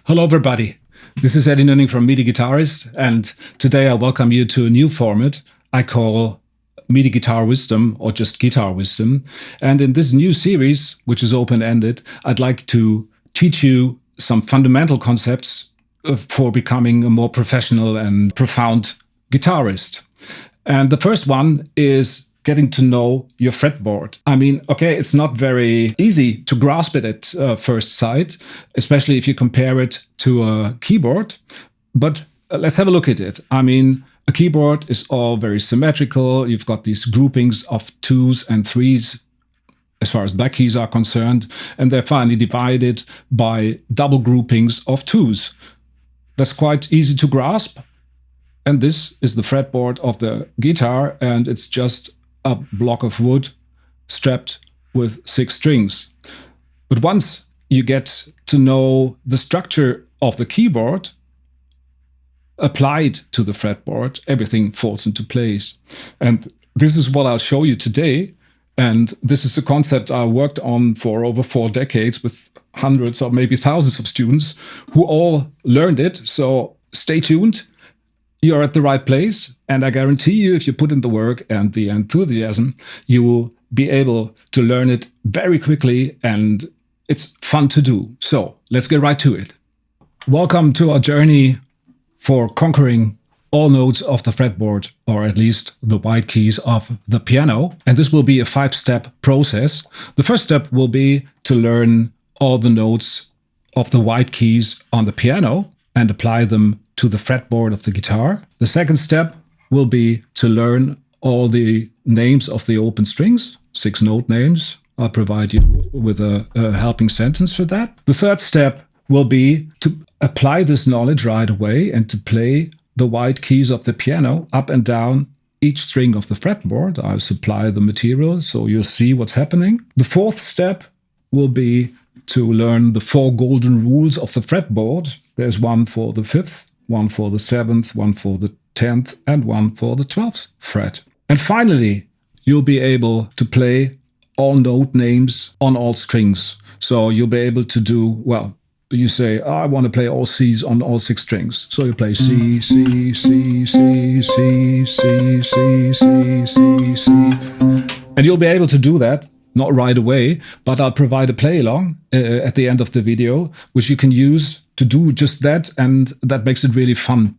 Hello everybody, this is Eddie Nunning from MIDI Guitarist, and today I welcome you to a new format I call MIDI Guitar Wisdom or just Guitar Wisdom. And in this new series, which is open-ended, I'd like to teach you some fundamental concepts for becoming a more professional and profound guitarist. And the first one is getting to know your fretboard. I mean, okay, it's not very easy to grasp it at first sight, especially if you compare it to a keyboard. But let's have a look at it. I mean, a keyboard is all very symmetrical. You've got these groupings of 2s and 3s as far as black keys are concerned, and they're finally divided by double groupings of 2s. That's quite easy to grasp. And this is the fretboard of the guitar, and it's just a block of wood strapped with 6 strings. But once you get to know the structure of the keyboard applied to the fretboard, everything falls into place. And this is what I'll show you today. And this is a concept I worked on for over 4 decades with hundreds or maybe thousands of students who all learned it. So stay tuned. You're at the right place, and I guarantee you, if you put in the work and the enthusiasm, you will be able to learn it very quickly, and it's fun to do. So let's get right to it. Welcome to our journey for conquering all notes of the fretboard, or at least the white keys of the piano. And this will be a 5-step process. The first step will be to learn all the notes of the white keys on the piano and apply them to the fretboard of the guitar. The second step will be to learn all the names of the open strings, 6 note names. I'll provide you with a helping sentence for that. The third step will be to apply this knowledge right away and to play the white keys of the piano up and down each string of the fretboard. I'll supply the material so you'll see what's happening. The fourth step will be to learn the 4 golden rules of the fretboard. There's one for the 5th, one for the 7th, one for the 10th, and one for the 12th fret. And finally, you'll be able to play all note names on all strings. So you'll be able to do, well, you say, oh, I want to play all C's on all 6 strings. So you play C, C, C, C, C, C, C, C, C, C. And you'll be able to do that. Not right away, but I'll provide a play-along at the end of the video, which you can use to do just that, and that makes it really fun.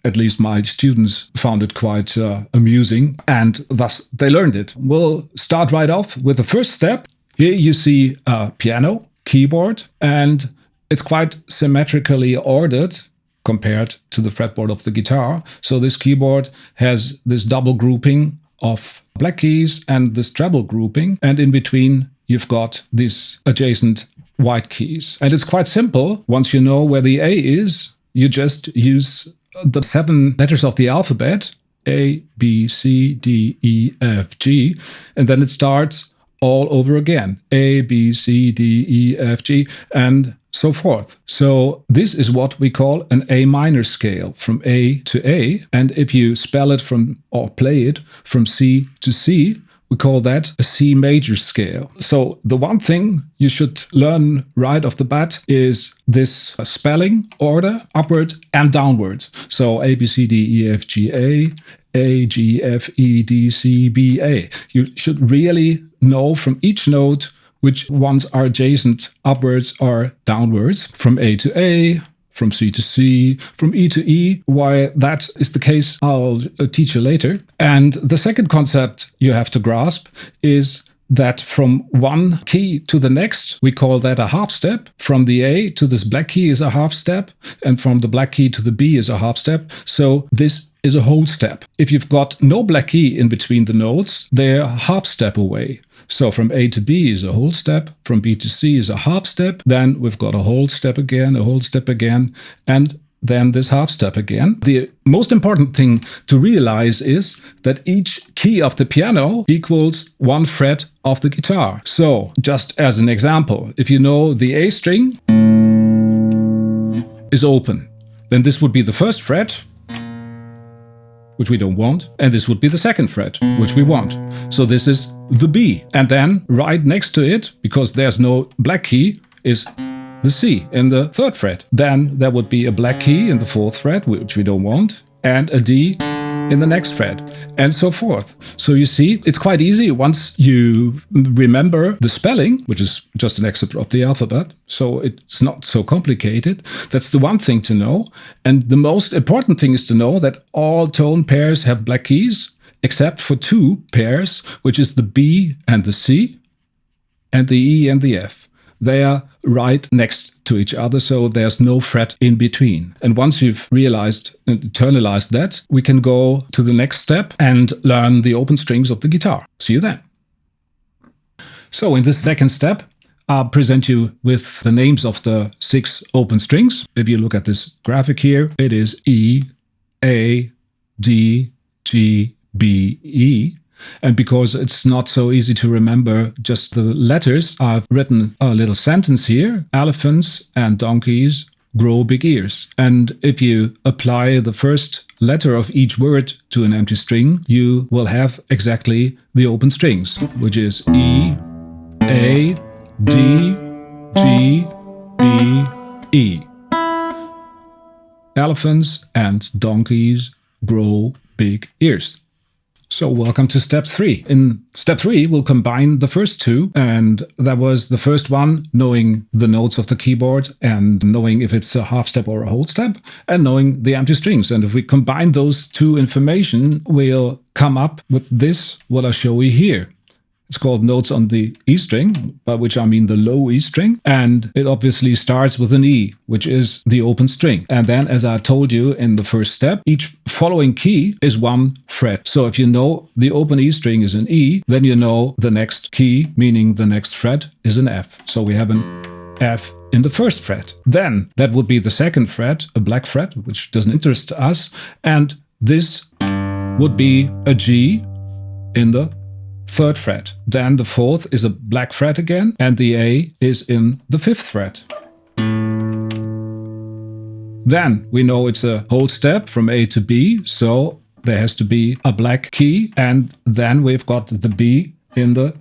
At least my students found it quite amusing, and thus they learned it. We'll start right off with the first step. Here you see a piano keyboard, and it's quite symmetrically ordered compared to the fretboard of the guitar. So this keyboard has this double grouping of black keys and this treble grouping, and in between you've got these adjacent white keys. And it's quite simple. Once you know where the A is, you just use the 7 letters of the alphabet, A, B, C, D, E, F, G, and then it starts all over again, A, B, C, D, E, F, G, and so forth. So this is what we call an A minor scale, from A to A. And if you spell it from, or play it from C to C, we call that a C major scale. So the one thing you should learn right off the bat is this spelling order, upward and downwards. So A, B, C, D, E, F, G, A, G, F, E, D, C, B, A. You should really know from each note which ones are adjacent upwards or downwards, from A to A, from C to C, from E to E. Why that is the case, I'll teach you later. And the second concept you have to grasp is that from one key to the next, we call that a half step. From the A to this black key is a half step, and from the black key to the B is a half step. So this is a whole step. If you've got no black key in between the notes, they're a half step away. So from A to B is a whole step, from B to C is a half step, then we've got a whole step again, a whole step again, and then this half step again. The most important thing to realize is that each key of the piano equals 1 fret of the guitar. So just as an example, if you know the A string is open, then this would be the first fret, which we don't want, and this would be the second fret, which we want. So this is the B. And then right next to it, because there's no black key, is the C in the 3rd fret. Then there would be a black key in the 4th fret, which we don't want, and a D in the next fret, and so forth. So you see, it's quite easy once you remember the spelling, which is just an excerpt of the alphabet, so it's not so complicated. That's the one thing to know. And the most important thing is to know that all tone pairs have black keys, except for 2 pairs, which is the B and the C, and the E and the F. They are right next to each other, so there's no fret in between. And once you've realized and internalized that, we can go to the next step and learn the open strings of the guitar. See you then. So in this second step, I'll present you with the names of the 6 open strings. If you look at this graphic here, it is E, A, D, G, B, E. And because it's not so easy to remember just the letters, I've written a little sentence here. Elephants and donkeys grow big ears. And if you apply the first letter of each word to an empty string, you will have exactly the open strings, which is E, A, D, G, B, E. Elephants and donkeys grow big ears. So welcome to step 3. In step 3, we'll combine the first 2, and that was the first one, knowing the notes of the keyboard and knowing if it's a half step or a whole step, and knowing the empty strings. And if we combine those 2 information, we'll come up with this, what I show you here. It's called notes on the E string, by which I mean the low E string. And it obviously starts with an E, which is the open string. And then, as I told you in the first step, each following key is 1 fret. So if you know the open E string is an E, then you know the next key, meaning the next fret, is an F. So we have an F in the 1st fret. Then that would be the 2nd fret, a black fret, which doesn't interest us. And this would be a G in the 3rd fret. Then the 4th is a black fret again, and the A is in the 5th fret. Then we know it's a whole step from A to B, so there has to be a black key, and then we've got the B in the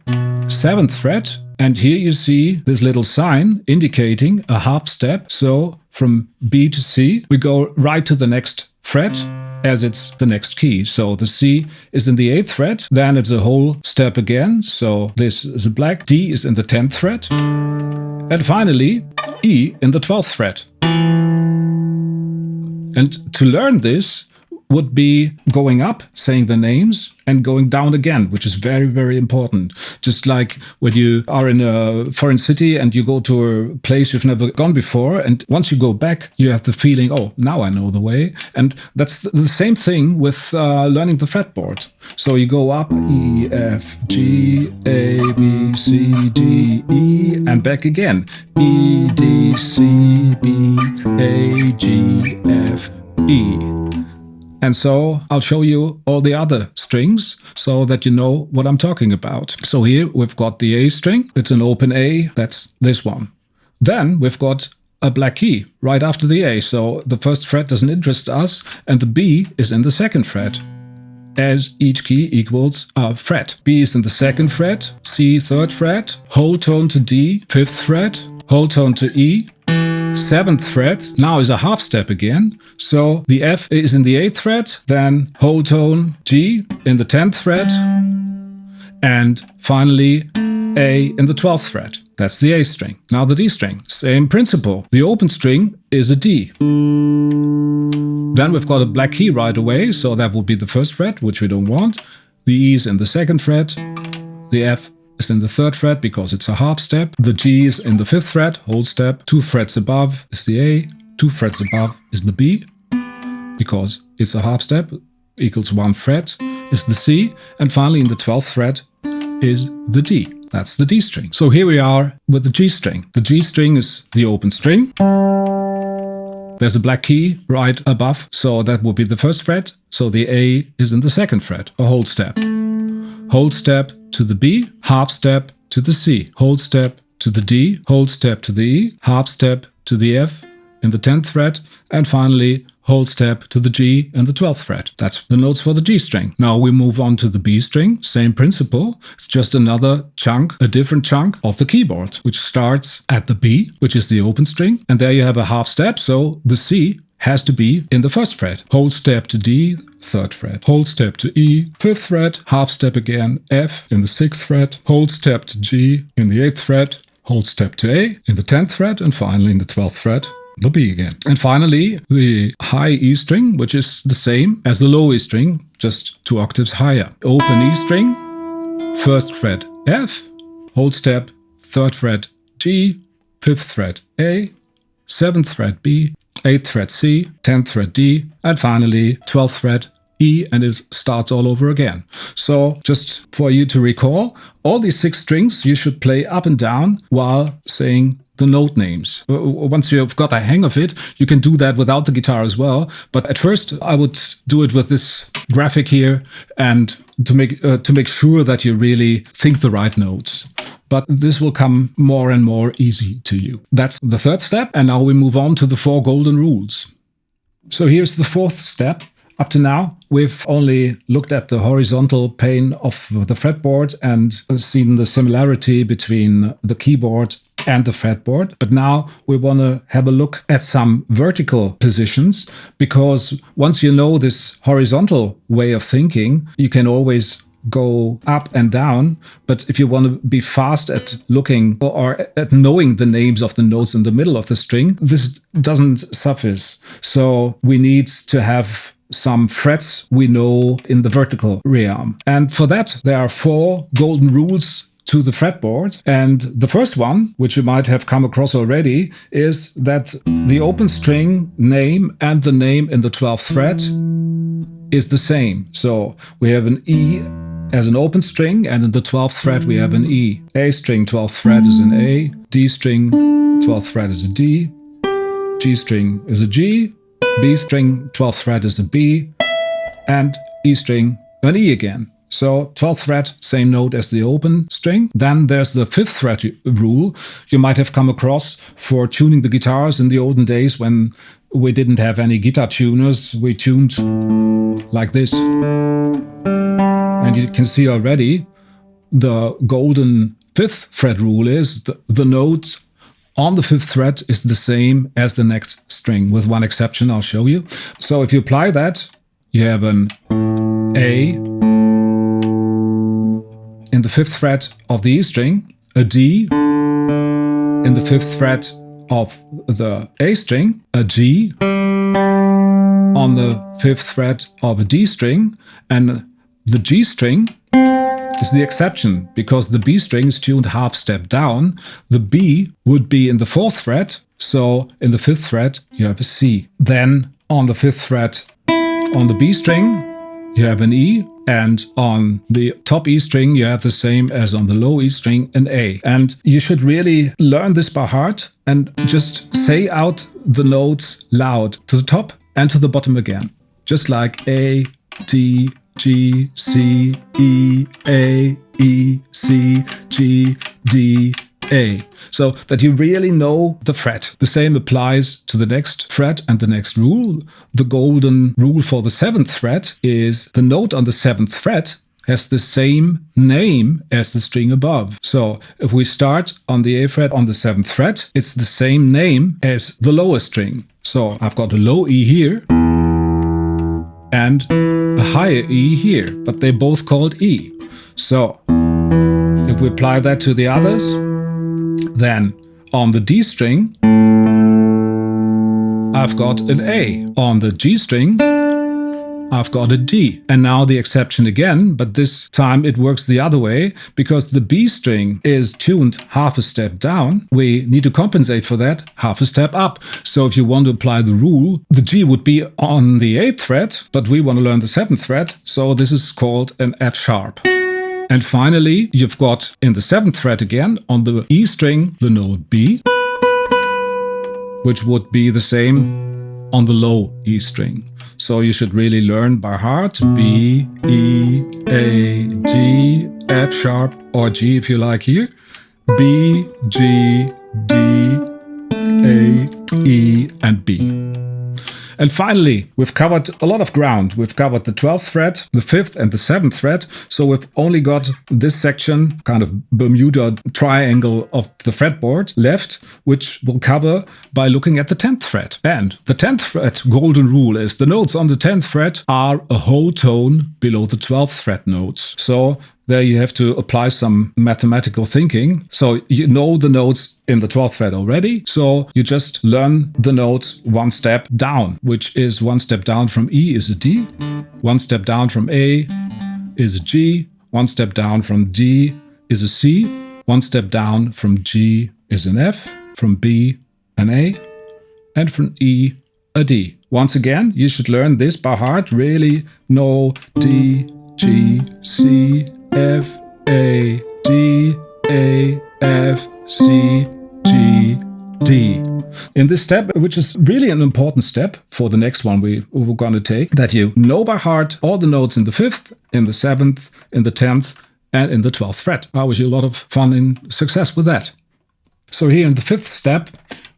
7th fret. And here you see this little sign indicating a half step. So from B to C, we go right to the next fret, as it's the next key. So the C is in the 8th fret, then it's a whole step again. So this is a black, D is in the 10th fret, and finally E in the 12th fret. And to learn this would be going up, saying the names, and going down again, which is very, very important. Just like when you are in a foreign city and you go to a place you've never gone before, and once you go back, you have the feeling, oh, now I know the way. And that's the same thing with learning the fretboard. So you go up, E, F, G, A, B, C, D, E, and back again. E, D, C, B, A, G, F, E. And so I'll show you all the other strings so that you know what I'm talking about. So here we've got the A string. It's an open A. That's this one. Then we've got a black key right after the A. So the 1st fret doesn't interest us, and the B is in the 2nd fret, as each key equals a fret. B is in the 2nd fret, C 3rd fret, whole tone to D 5th fret, whole tone to E 7th fret, now is a half step again. So the F is in the 8th fret, then whole tone G in the 10th fret, and finally A in the 12th fret. That's the A string. Now the D string, same principle. The open string is a D. Then we've got a black key right away, so that would be the 1st fret, which we don't want. The E is in the 2nd fret, the F is in the 3rd fret because it's a half step. The G is in the 5th fret, whole step. 2 frets above is the A, 2 frets above is the B, because it's a half step, equals 1 fret, is the C, and finally in the 12th fret is the D. That's the D string. So here we are with the G string. The G string is the open string. There's a black key right above, so that will be the 1st fret. So the A is in the 2nd fret, a whole step. Whole step to the B, half step to the C, whole step to the D, whole step to the E, half step to the F, in the 10th fret, and finally whole step to the G in the 12th fret. That's the notes for the G string. Now we move on to the B string, same principle. It's just another chunk, a different chunk of the keyboard, which starts at the B, which is the open string, and there you have a half step, so the C has to be in the 1st fret. Whole step to D, 3rd fret. Whole step to E, 5th fret. Half step again, F in the 6th fret. Whole step to G in the 8th fret. Whole step to A in the 10th fret, and finally in the 12th fret, the B again. And finally, the high E string, which is the same as the low E string, just 2 octaves higher. Open E string, 1st fret F, whole step, 3rd fret G, 5th fret A, 7th fret B, 8th fret C, 10th fret D, and finally 12th fret E, and it starts all over again. So just for you to recall, all these 6 strings you should play up and down while saying the note names. Once you've got a hang of it, you can do that without the guitar as well. But at first I would do it with this graphic here, and to make sure that you really think the right notes. But this will come more and more easy to you. That's the 3rd step, and now we move on to the 4 golden rules. So here's the 4th step. Up to now, we've only looked at the horizontal pane of the fretboard and seen the similarity between the keyboard and the fretboard. But now we want to have a look at some vertical positions, because once you know this horizontal way of thinking, you can always go up and down. But if you want to be fast at looking or at knowing the names of the notes in the middle of the string, this doesn't suffice. So we need to have some frets we know in the vertical realm. And for that, there are 4 golden rules to the fretboard. And the first one, which you might have come across already, is that the open string name and the name in the 12th fret is the same. So we have an E as an open string, and in the 12th fret we have an E. A string 12th fret is an A, D string 12th fret is a D, G string is a G, B string 12th fret is a B, and E string an E again. So 12th fret, same note as the open string. Then there's the 5th fret rule you might have come across for tuning the guitars in the olden days when we didn't have any guitar tuners. We tuned like this. And you can see already the golden 5th fret rule is the note on the 5th fret is the same as the next string, with one exception I'll show you. So if you apply that, you have an A in the 5th fret of the E string, a D in the 5th fret of the A string, a G on the 5th fret of a D string, and the G string is the exception because the B string is tuned half step down. The B would be in the 4th fret, so in the 5th fret you have a C. Then on the 5th fret on the B string you have an E, and on the top E string you have the same as on the low E string, an A. And you should really learn this by heart and just say out the notes loud to the top and to the bottom again. Just like A, D, G, C, E, A, E, C, G, D, A. So that you really know the fret. The same applies to the next fret and the next rule. The golden rule for the 7th fret is the note on the 7th fret has the same name as the string above. So if we start on the A fret on the 7th fret, it's the same name as the lower string. So I've got a low E here and a higher E here, but they're both called E. So if we apply that to the others, then on the D string, I've got an A. On the G string, I've got a D. And now the exception again, but this time it works the other way, because the B string is tuned half a step down. We need to compensate for that half a step up. So if you want to apply the rule, the G would be on the 8th fret, but we want to learn the 7th fret, so this is called an F sharp. And finally, you've got in the 7th fret again, on the E string, the note B, which would be the same on the low E string. So you should really learn by heart B, E, A, G, F sharp, or G if you like here, B, G, D, A, E, and B. And finally, we've covered a lot of ground. We've covered the 12th fret, the 5th and the 7th fret. So we've only got this section, kind of Bermuda Triangle of the fretboard left, which we'll cover by looking at the 10th fret. And the 10th fret golden rule is the notes on the 10th fret are a whole tone below the 12th fret notes. So there you have to apply some mathematical thinking. So you know the notes in the 12th fret already. So you just learn the notes one step down, which is one step down from E is a D, one step down from A is a G, one step down from D is a C, one step down from G is an F, from B an A, and from E a D. Once again, you should learn this by heart. Really know D, G, C, F, A, D, A, F, C, G, D. In this step, which is really an important step for the next one we're going to take, that you know by heart all the notes in the 5th, in the 7th, in the 10th, and in the 12th fret. I wish you a lot of fun and success with that. So here in the 5th step,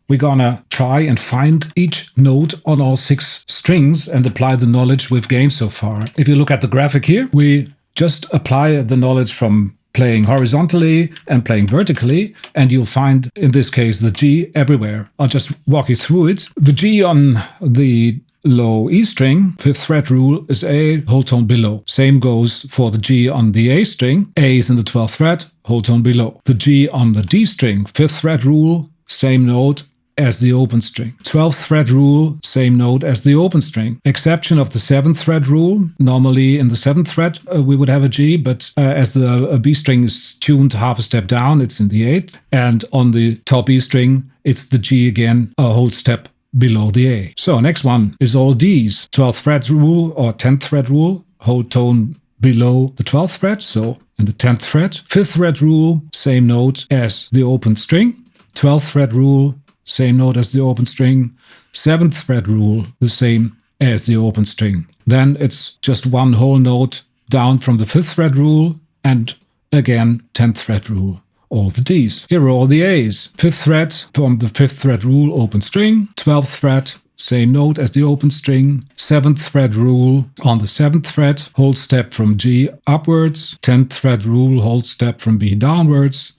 we're gonna try and find each note on all 6 strings and apply the knowledge we've gained so far. If you look at the graphic here, we just apply the knowledge from playing horizontally and playing vertically, and you'll find, in this case, the G everywhere. I'll just walk you through it. The G on the low E string, 5th fret rule, is A, whole tone below. Same goes for the G on the A string. A is in the 12th fret, whole tone below. The G on the D string, 5th fret rule, same note as the open string. 12th fret rule, same note as the open string. Exception of the 7th fret rule. Normally in the 7th fret we would have a G, but as the B string is tuned half a step down, it's in the 8th. And on the top E string, it's the G again, a whole step below the A. So next one is all Ds. 12th fret rule or 10th fret rule, whole tone below the 12th fret, so in the 10th fret. 5th fret rule, same note as the open string. 12th fret rule, same note as the open string. 7th fret rule, the same as the open string. Then it's just one whole note down from the 5th fret rule, and again 10th fret rule. All the Ds. Here are all the A's. 5th fret from the 5th fret rule, open string. 12th fret, same note as the open string. 7th fret rule on the 7th fret, whole step from G upwards. 10th fret rule, whole step from B downwards.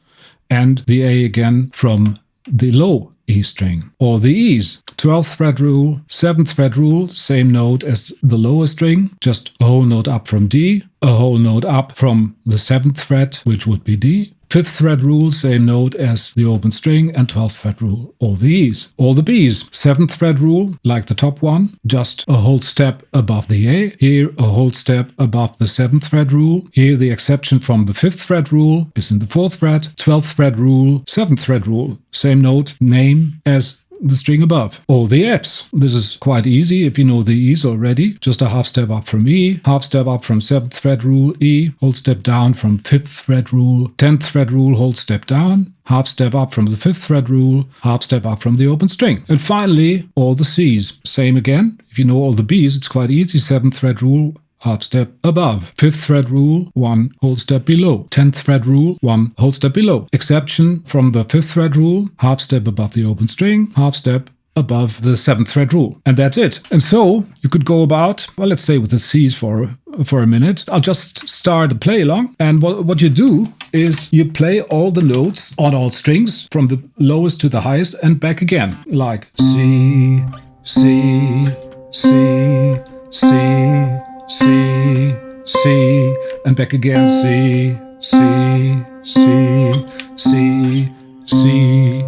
And the A again from the low E string. All the E's. 12th fret rule, 7th fret rule, same note as the lower string, just a whole note up from D, a whole note up from the 7th fret, which would be D. 5th fret rule, same note as the open string, and 12th fret rule, all the E's. All the B's. 7th fret rule, like the top one, just a whole step above the A. Here, a whole step above the 7th fret rule. Here, the exception from the 5th fret rule is in the 4th fret. 12th fret rule, 7th fret rule, same note, name as the string above. All the F's. This is quite easy if you know the E's already. Just a half step up from E, half step up from 7th fret rule E, whole step down from 5th fret rule, 10th fret rule, whole step down, half step up from the 5th fret rule, half step up from the open string. And finally, all the C's. Same again. If you know all the B's, it's quite easy. 7th fret rule, half step above. 5th fret rule, 1 whole step below. 10th fret rule, 1 whole step below. Exception from the 5th fret rule, half step above the open string, half step above the 7th fret rule. And that's it. And so you could go about, well, let's stay with the C's for a minute. I'll just start a play along. And what you do is you play all the notes on all strings from the lowest to the highest and back again. Like C, C, C, C, C, C, and back again, C, C, C, C, C.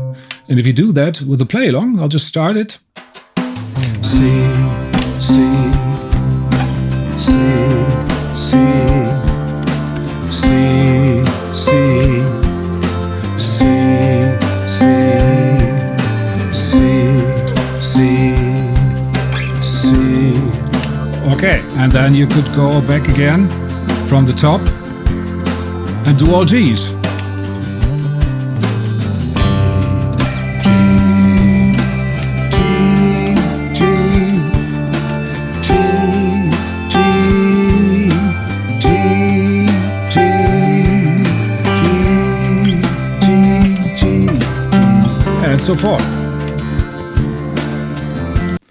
And if you do that with a play along, I'll just start it. C, C, C, C, C, C, C, C, C. Okay, and then you could go back again from the top and do all G's. And so forth.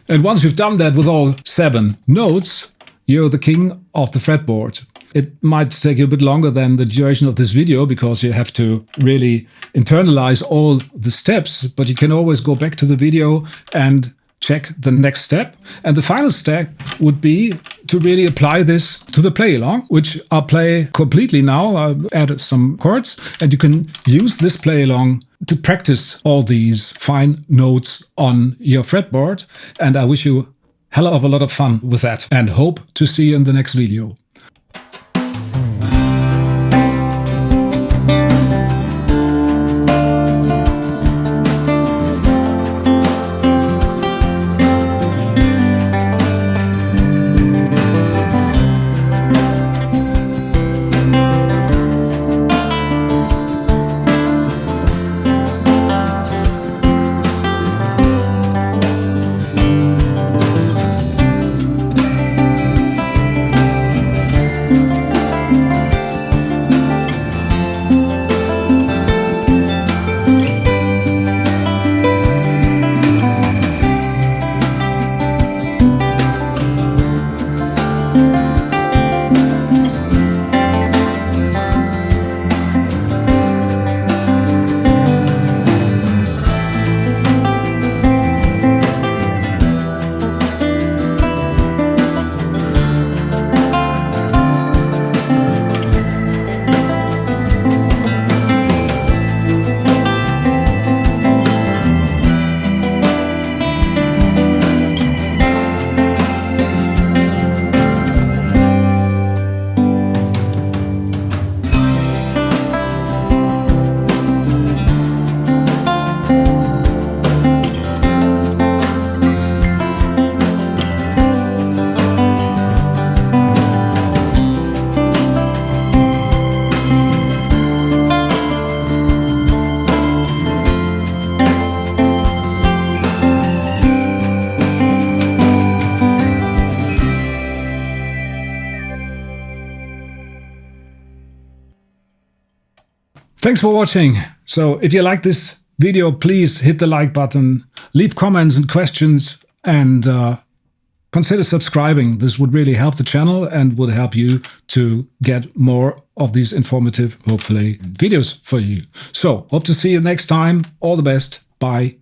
And once you've done that with all 7 notes, you're the king of the fretboard. It might take you a bit longer than the duration of this video because you have to really internalize all the steps, but you can always go back to the video and check the next step. And the final step would be to really apply this to the play along, which I'll play completely now. I'll add some chords, and you can use this play along to practice all these fine notes on your fretboard. And I wish you a hell of a lot of fun with that and hope to see you in the next video. Thanks for watching. So if you like this video, please hit the like button, leave comments and questions, and consider subscribing. This would really help the channel and would help you to get more of these informative, hopefully, videos for you. So hope to see you next time. All the best. Bye.